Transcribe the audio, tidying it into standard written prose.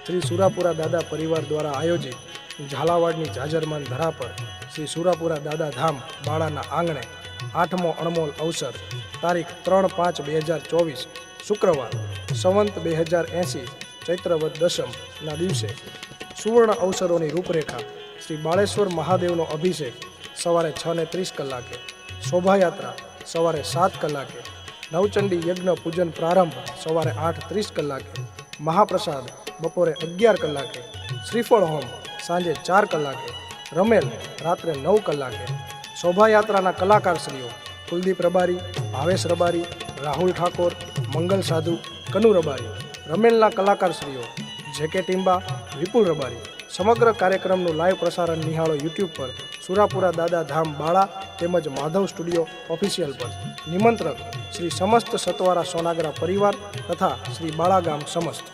શ્રી સુરાપુરા દાદા પરિવાર દ્વારા આયોજિત ઝાલાવાડની જાજરમાન ધરા પર શ્રી સુરાપુરા દાદા ધામ બાળાના આંગણે 8મો અણમોલ અવસર તારીખ 3/5/2024 શુક્રવાર સંવંત 2080 ચૈત્રવદ દશમના દિવસે સુવર્ણ અવસરોની રૂપરેખા શ્રી બાળેશ્વર મહાદેવનો અભિષેક સવારે 6:30 કલાકે, શોભાયાત્રા સવારે 7 કલાકે, નવચંડી યજ્ઞ પૂજન પ્રારંભ સવારે 8:30 કલાકે, મહાપ્રસાદ બપોરે 11 કલાકે, શ્રીફળ હોમ સાંજે 4 કલાકે, રમેલ રાત્રે 9 કલાકે. શોભાયાત્રાના કલાકારશ્રીઓ કુલદીપ રબારી, ભાવેશ રબારી, રાહુલ ઠાકોર, મંગલ સાધુ, કનુ રબારી. રમેલના કલાકારશ્રીઓ જેકે ટીમ્બા, વિપુલ રબારી. સમગ્ર કાર્યક્રમનું લાઈવ પ્રસારણ નિહાળો યુટ્યુબ પર સુરાપુરા દાદા ધામ બાળા તેમજ માધવ સ્ટુડિયો ઓફિશિયલ પર. નિમંત્રક શ્રી સમસ્ત સતવારા સોનાગરા પરિવાર તથા શ્રી બાળા ગામ સમસ્ત.